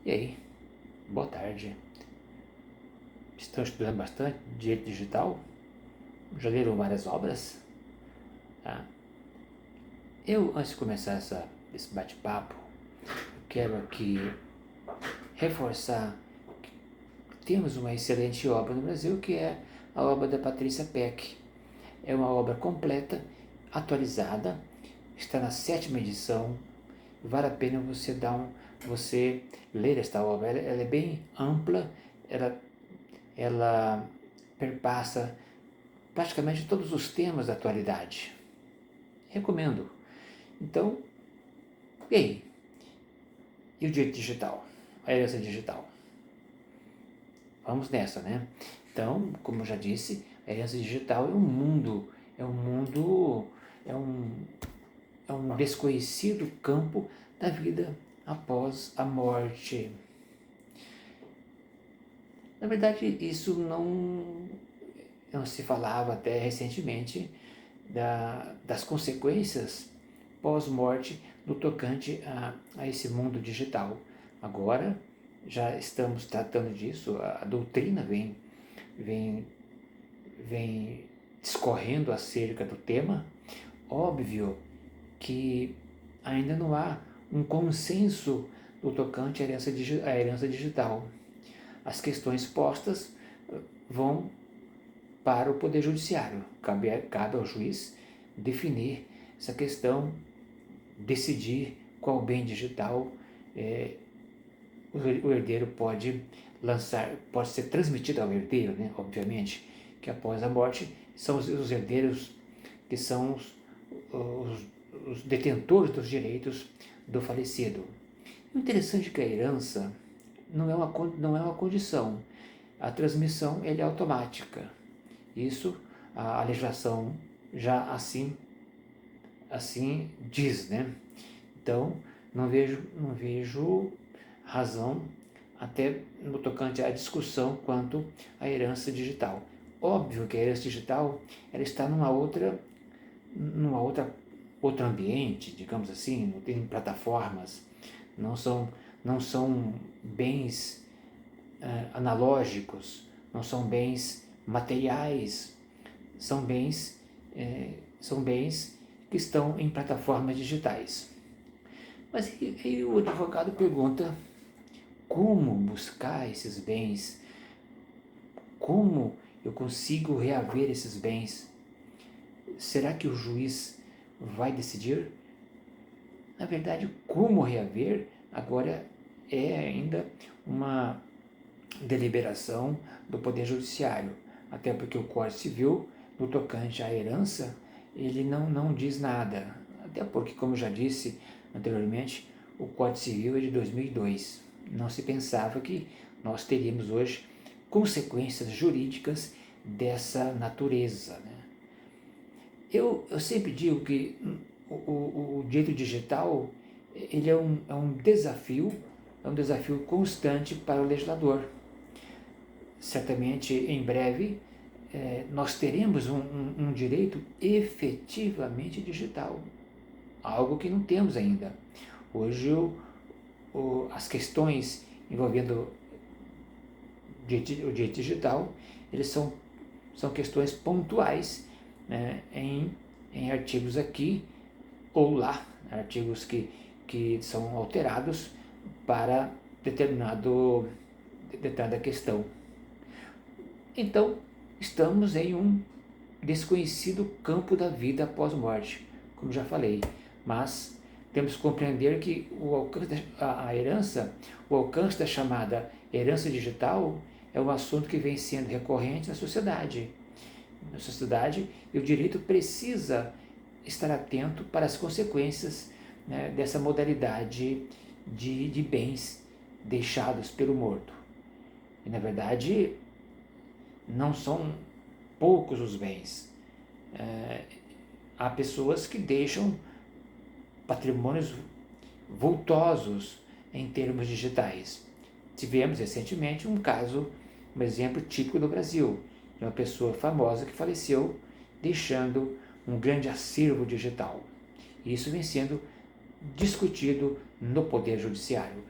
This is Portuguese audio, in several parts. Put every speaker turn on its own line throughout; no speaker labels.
E aí, boa tarde. Estão estudando bastante direito digital? Já leram várias obras? Tá? Eu, antes de começar esse bate-papo, quero aqui reforçar que temos uma excelente obra no Brasil, que é a obra da Patrícia Peck. É uma obra completa, atualizada, está na 7ª edição. Vale a pena você ler esta obra. Ela é bem ampla, ela perpassa praticamente todos os temas da atualidade. Recomendo. Então, e aí? E o direito digital? A herança digital? Vamos nessa, né? Então, como eu já disse, a herança digital é um desconhecido campo da vida após a morte. Na verdade, isso não se falava até recentemente das consequências pós-morte no tocante a esse mundo digital. Agora já estamos tratando disso, a doutrina vem discorrendo acerca do tema. Óbvio que ainda não há um consenso no tocante à herança digital. As questões postas vão para o Poder Judiciário. Cabe ao juiz definir essa questão, decidir qual bem digital o herdeiro pode ser transmitido ao herdeiro, né? Obviamente, que após a morte são os herdeiros que são os detentores dos direitos do falecido. O interessante é que a herança não é uma condição. A transmissão é automática. Isso a legislação já assim diz, né? Então não vejo razão até no tocante à discussão quanto à herança digital. Óbvio que a herança digital ela está outro ambiente, digamos assim, não tem plataformas, não são bens analógicos, não são bens materiais, são bens que estão em plataformas digitais. Mas aí o advogado pergunta: como buscar esses bens? Como eu consigo reaver esses bens? Será que o juiz vai decidir? Na verdade, como reaver agora é ainda uma deliberação do Poder Judiciário, até porque o Código Civil, no tocante à herança, ele não diz nada, até porque, como já disse anteriormente, o Código Civil é de 2002. Não se pensava que nós teríamos hoje consequências jurídicas dessa natureza, né? Eu sempre digo que o direito digital ele é um desafio constante para o legislador. Certamente, em breve, nós teremos um direito efetivamente digital, algo que não temos ainda. Hoje, as questões envolvendo o direito digital, eles são questões pontuais, né, em artigos aqui ou lá, artigos que são alterados para determinada questão. Então, estamos em um desconhecido campo da vida após-morte, como já falei, mas temos que compreender que o alcance da chamada herança digital é um assunto que vem sendo recorrente na sociedade. E o direito precisa estar atento para as consequências, né, dessa modalidade de bens deixados pelo morto. E, na verdade, não são poucos os bens. Há pessoas que deixam patrimônios vultosos em termos digitais. Tivemos recentemente um exemplo típico do Brasil, de uma pessoa famosa que faleceu deixando um grande acervo digital. Isso vem sendo discutido no Poder Judiciário.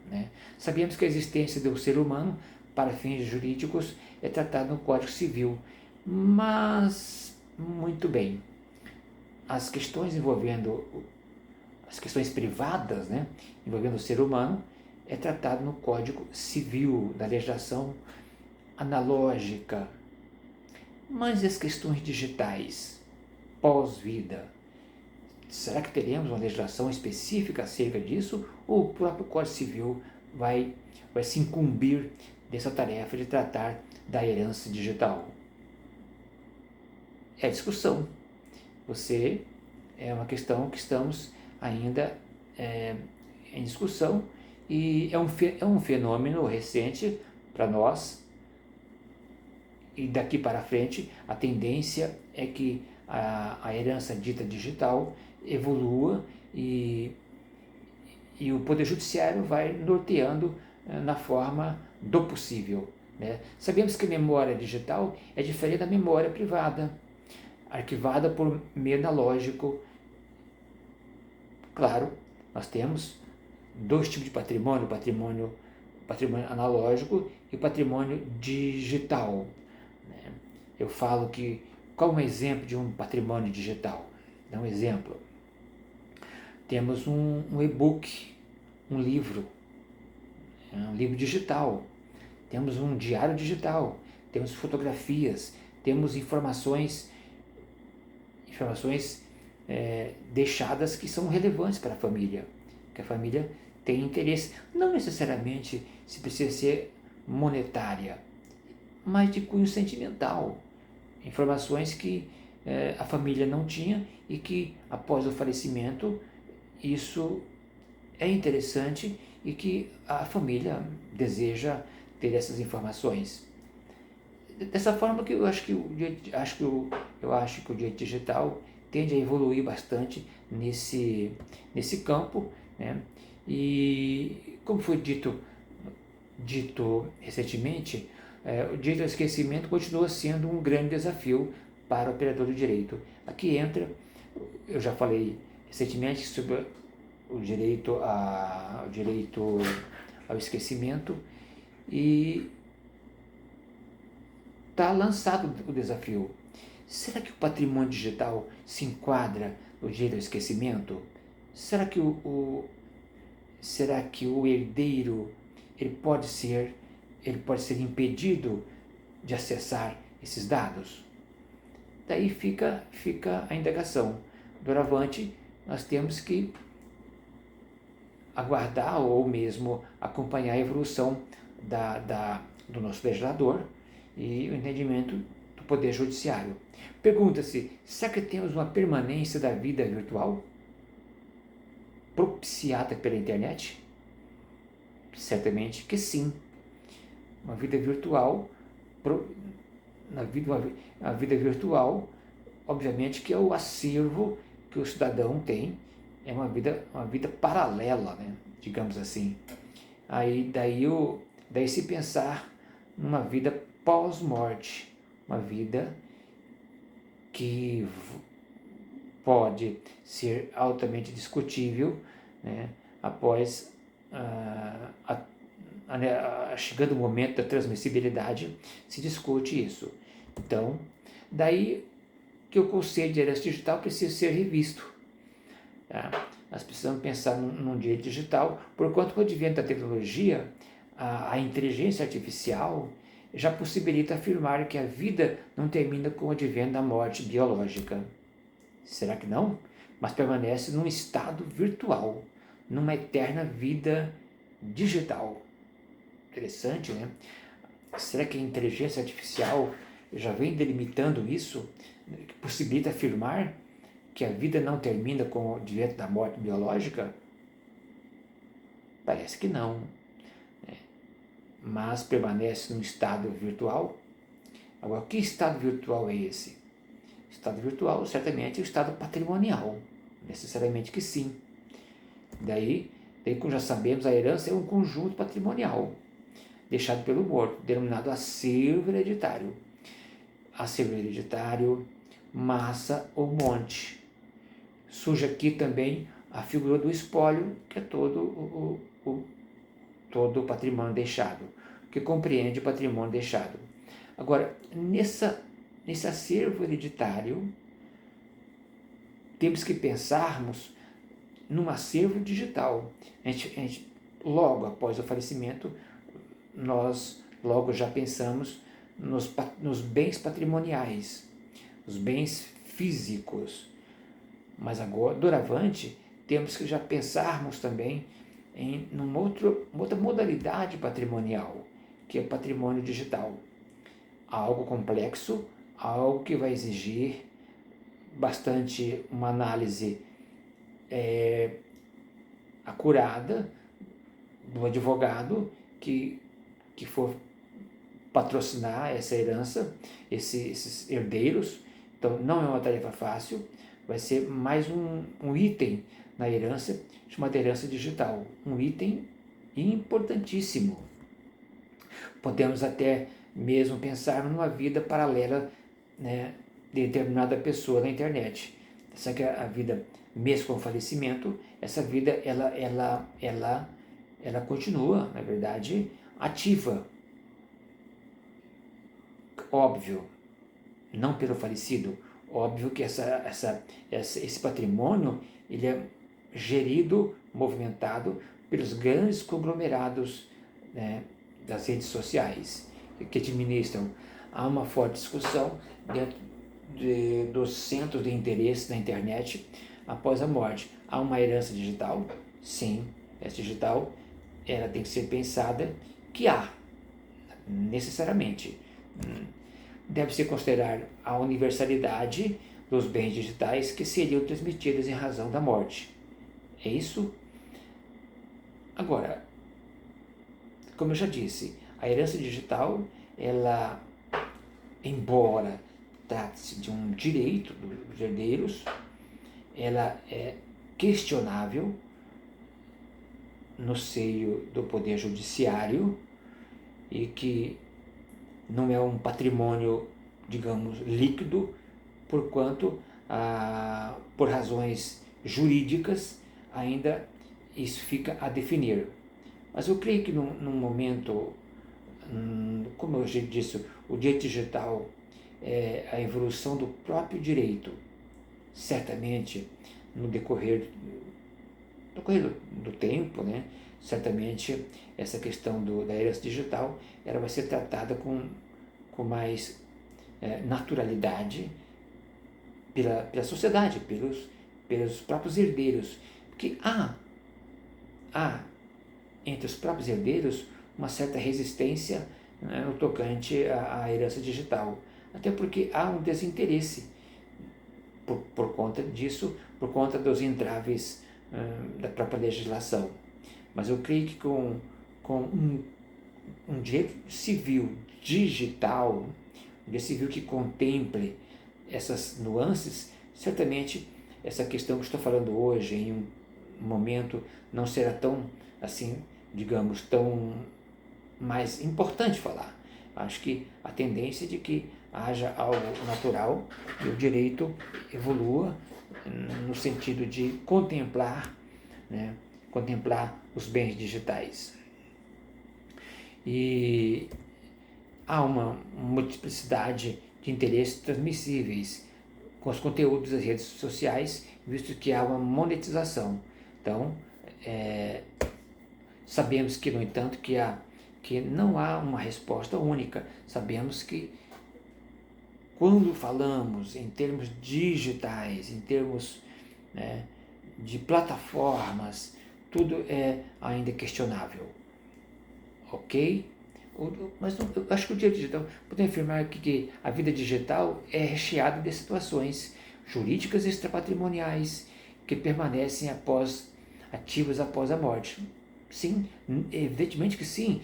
né? Sabemos que a existência do ser humano, para fins jurídicos, é tratada no Código Civil, mas, muito bem, as questões envolvendo, as questões privadas, né, envolvendo o ser humano, é tratado no Código Civil, da legislação analógica. Mas e as questões digitais, pós-vida? Será que teremos uma legislação específica acerca disso? Ou o próprio Código Civil vai se incumbir dessa tarefa de tratar da herança digital? É discussão. É uma questão que estamos ainda em discussão, e é um fenômeno recente para nós, e daqui para frente a tendência é que a herança dita digital evolua, e o Poder Judiciário vai norteando na forma do possível, né? Sabemos que a memória digital é diferente da memória privada, arquivada por meio analógico. Claro, nós temos dois tipos de patrimônio, patrimônio analógico e patrimônio digital, né? Eu falo que, qual é um exemplo de um patrimônio digital? Dá um exemplo. Temos um e-book, um livro digital, temos um diário digital, temos fotografias, temos informações deixadas que são relevantes para a família, que a família tem interesse. Não necessariamente se precisa ser monetária, mas de cunho sentimental. Informações que a família não tinha e que, após o falecimento, isso é interessante e que a família deseja ter essas informações. Dessa forma que eu acho que o direito digital tende a evoluir bastante nesse campo, né? E como foi dito recentemente, o direito ao esquecimento continua sendo um grande desafio para o operador do direito. Aqui entra, eu já falei recentemente sobre o direito ao esquecimento, e está lançado o desafio. Será que o patrimônio digital se enquadra no direito ao esquecimento? Será que o herdeiro pode ser impedido de acessar esses dados? Daí fica a indagação. Doravante, nós temos que aguardar ou mesmo acompanhar a evolução do nosso legislador e o entendimento do Poder Judiciário. Pergunta-se, será que temos uma permanência da vida virtual propiciada pela internet? Certamente que sim. Uma vida virtual, a vida virtual, obviamente que é o acervo que o cidadão tem, é uma vida paralela, né? Digamos assim. Daí se pensar numa vida pós-morte, uma vida que pode ser altamente discutível, né? Após chegando o momento da transmissibilidade, se discute isso. Então, daí que o conceito de herança digital precisa ser revisto. Tá? Nós precisamos pensar num direito digital, porquanto com o advento da tecnologia, a inteligência artificial já possibilita afirmar que a vida não termina com o advento da morte biológica. Será que não? Mas permanece num estado virtual, numa eterna vida digital. Interessante, né? Será que a inteligência artificial já vem delimitando isso, que possibilita afirmar que a vida não termina com o advento da morte biológica? Parece que não, né? Mas permanece num estado virtual. Agora, que estado virtual é esse? O estado virtual, certamente, é o estado patrimonial, necessariamente que sim. Daí, como já sabemos, a herança é um conjunto patrimonial deixado pelo morto, denominado acervo hereditário. Acervo hereditário, massa ou monte. Surge aqui também a figura do espólio, que é todo todo o patrimônio deixado, que compreende o patrimônio deixado. Agora, nesse acervo hereditário, temos que pensarmos num acervo digital. Logo após o falecimento, nós logo já pensamos nos bens patrimoniais, os bens físicos. Mas agora, doravante, temos que já pensarmos também em uma outra modalidade patrimonial, que é o patrimônio digital. Algo complexo, algo que vai exigir bastante uma análise acurada do advogado que for patrocinar essa herança, esses herdeiros. Então não é uma tarefa fácil, vai ser mais um item na herança, chamada herança digital, um item importantíssimo. Podemos até mesmo pensar numa vida paralela, né, de determinada pessoa na internet. Só que a vida, mesmo com o falecimento, essa vida ela continua, na verdade, ativa. Óbvio, não pelo falecido, óbvio que esse patrimônio ele é gerido, movimentado pelos grandes conglomerados, né, das redes sociais que administram. Há uma forte discussão dentro dos centros de interesse da internet após a morte. Há uma herança digital? Sim, essa digital ela tem que ser pensada que há, necessariamente. Deve-se considerar a universalidade dos bens digitais que seriam transmitidos em razão da morte. É isso? Agora, como eu já disse, a herança digital, ela, embora trate-se de um direito dos herdeiros, ela é questionável no seio do poder judiciário e que não é um patrimônio, digamos, líquido, porquanto, por razões jurídicas, ainda isso fica a definir. Mas eu creio que num momento, como eu já disse, o direito digital é a evolução do próprio direito. Certamente, no decorrer do tempo, né, certamente essa questão da herança digital ela vai ser tratada com mais naturalidade pela sociedade, pelos próprios herdeiros. Porque há entre os próprios herdeiros uma certa resistência, né, no tocante à herança digital. Até porque há um desinteresse por conta disso, por conta dos entraves da própria legislação. Mas eu creio que com um direito civil digital, um direito civil que contemple essas nuances, certamente essa questão que estou falando hoje, em um momento, não será tão, assim, digamos, tão mais importante falar. Acho que a tendência é de que haja algo natural e o direito evolua no sentido de contemplar, né, contemplar os bens digitais. E há uma multiplicidade de interesses transmissíveis com os conteúdos das redes sociais, visto que há uma monetização. Então, sabemos que, no entanto, que não há uma resposta única. Sabemos que quando falamos em termos digitais, em termos, né, de plataformas, tudo é ainda questionável. Ok? Mas eu acho que o direito digital, podemos afirmar que a vida digital é recheada de situações jurídicas extrapatrimoniais que permanecem ativas após a morte. Sim, evidentemente que sim.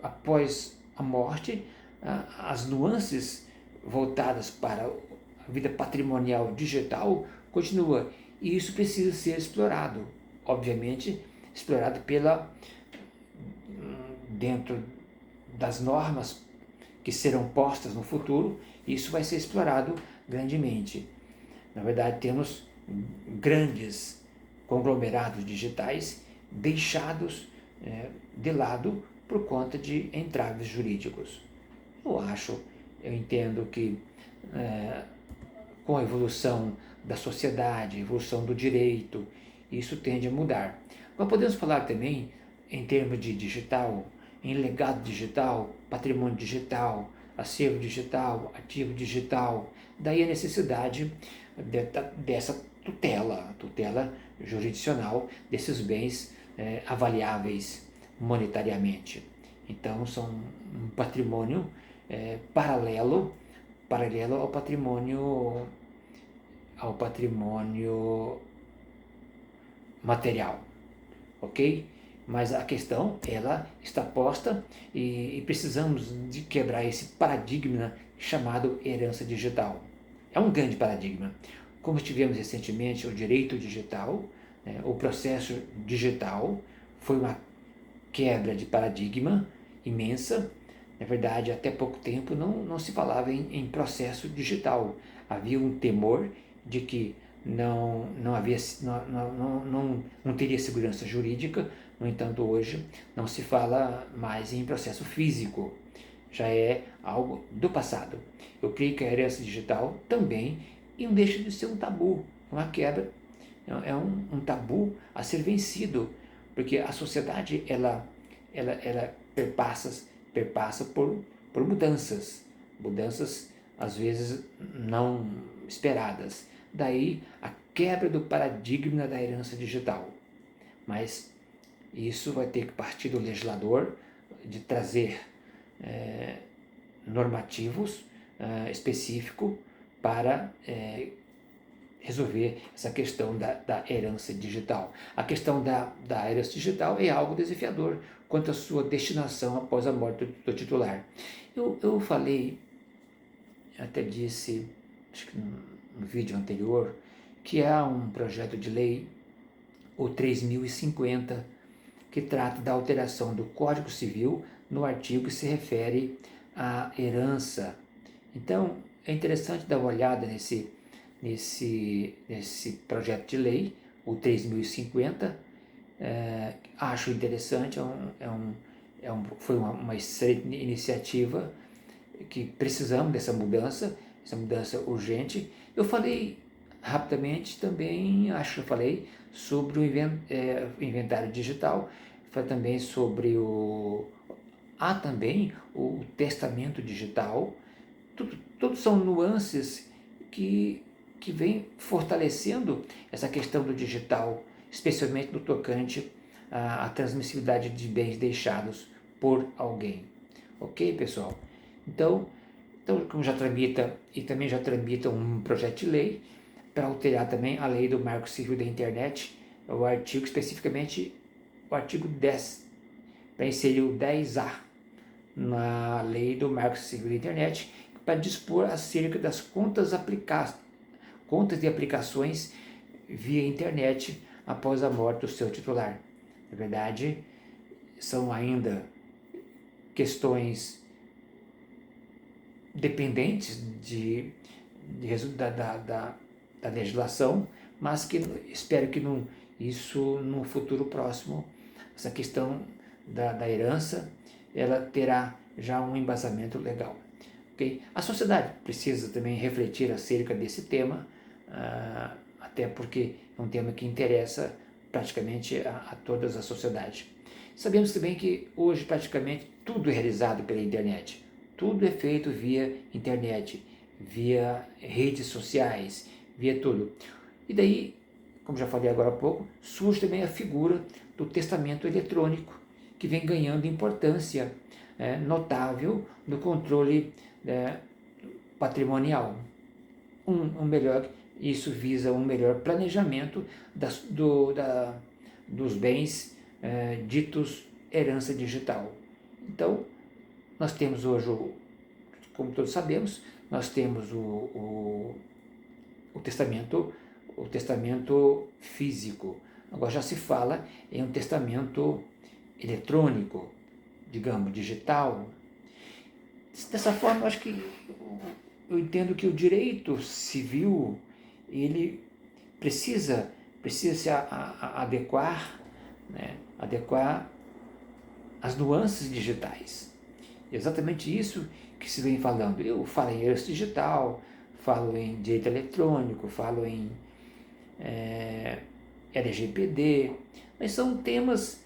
Após a morte, as nuances voltadas para a vida patrimonial digital continuam. E isso precisa ser explorado. Obviamente, explorado dentro das normas que serão postas no futuro, isso vai ser explorado grandemente. Na verdade, temos grandes conglomerados digitais deixados de lado por conta de entraves jurídicos. Eu entendo que com a evolução da sociedade, a evolução do direito, isso tende a mudar. Mas podemos falar também em termos de digital, em legado digital, patrimônio digital, acervo digital, ativo digital. Daí a necessidade dessa tutela jurisdicional desses bens avaliáveis monetariamente. Então são um patrimônio paralelo ao patrimônio material, ok? Mas a questão, ela está posta e precisamos de quebrar esse paradigma chamado herança digital. É um grande paradigma. Como tivemos recentemente o direito digital, o processo digital foi uma quebra de paradigma imensa. Na verdade, até pouco tempo não se falava em processo digital. Havia um temor de que não teria segurança jurídica. No entanto, hoje não se fala mais em processo físico. Já é algo do passado. Eu creio que a herança digital também não deixa de ser um tabu, uma quebra. É um tabu a ser vencido, porque a sociedade ela perpassa por mudanças às vezes não esperadas. Daí a quebra do paradigma da herança digital. Mas isso vai ter que partir do legislador, de trazer normativos específicos para resolver essa questão da herança digital. A questão da herança digital é algo desafiador quanto à sua destinação após a morte do titular. Eu falei, até disse, acho que no vídeo anterior, que há um projeto de lei, o 3050, que trata da alteração do Código Civil no artigo que se refere à herança. Então, é interessante dar uma olhada nesse projeto de lei, o 3050. Acho interessante, foi uma excelente iniciativa, que precisamos dessa mudança urgente. Eu falei rapidamente também, acho que eu falei sobre o inventário digital, falei também sobre há também o testamento digital. Tudo são nuances que vem fortalecendo essa questão do digital, especialmente no tocante à transmissibilidade de bens deixados por alguém. Ok, pessoal? Então como já tramita, e também já tramita um projeto de lei para alterar também a lei do Marco Civil da Internet, o artigo, especificamente o artigo 10, para inserir o 10A na lei do Marco Civil da Internet, para dispor acerca das contas de aplicações via internet após a morte do seu titular. Na verdade, são ainda questões dependentes da legislação, mas que espero que isso no futuro próximo, essa questão da herança, ela terá já um embasamento legal. Okay? A sociedade precisa também refletir acerca desse tema, até porque é um tema que interessa praticamente a todas as sociedades. Sabemos também que hoje praticamente tudo é realizado pela internet. Tudo é feito via internet, via redes sociais, via tudo. E daí, como já falei agora há pouco, surge também a figura do testamento eletrônico, que vem ganhando importância notável no controle patrimonial. Isso visa um melhor planejamento dos bens ditos herança digital. Então, nós temos hoje, como todos sabemos, nós temos o testamento físico. Agora já se fala em um testamento eletrônico, digamos, digital. Dessa forma, eu entendo que o direito civil, ele precisa se adequar as nuances digitais. Exatamente isso que se vem falando. Eu falo em herança digital, falo em direito eletrônico, falo em LGPD, mas são temas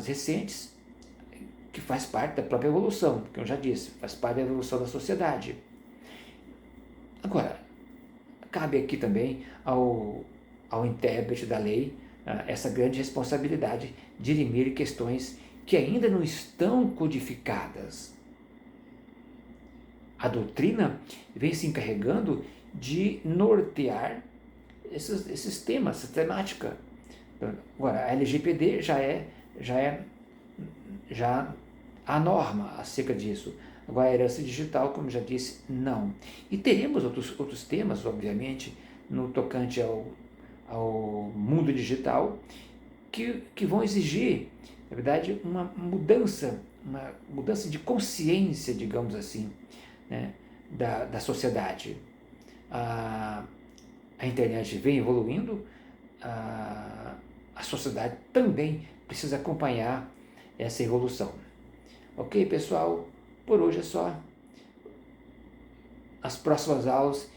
recentes que faz parte da própria evolução, que eu já disse, faz parte da evolução da sociedade. Agora, cabe aqui também ao intérprete da lei essa grande responsabilidade de dirimir questões que ainda não estão codificadas. A doutrina vem se encarregando de nortear esses temas, essa temática. Agora, a LGPD já é a norma acerca disso. Agora, a herança digital, como já disse, não. E teremos outros temas, obviamente, no tocante ao mundo digital, que vão exigir, na verdade, uma mudança de consciência, digamos assim, né, da sociedade. A internet vem evoluindo, a sociedade também precisa acompanhar essa evolução. Ok, pessoal? Por hoje é só. As próximas aulas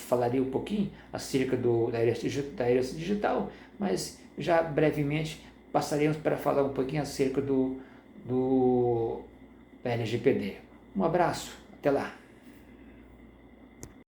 falarei um pouquinho acerca da herança digital, mas já brevemente passaremos para falar um pouquinho acerca da LGPD. Um abraço, até lá!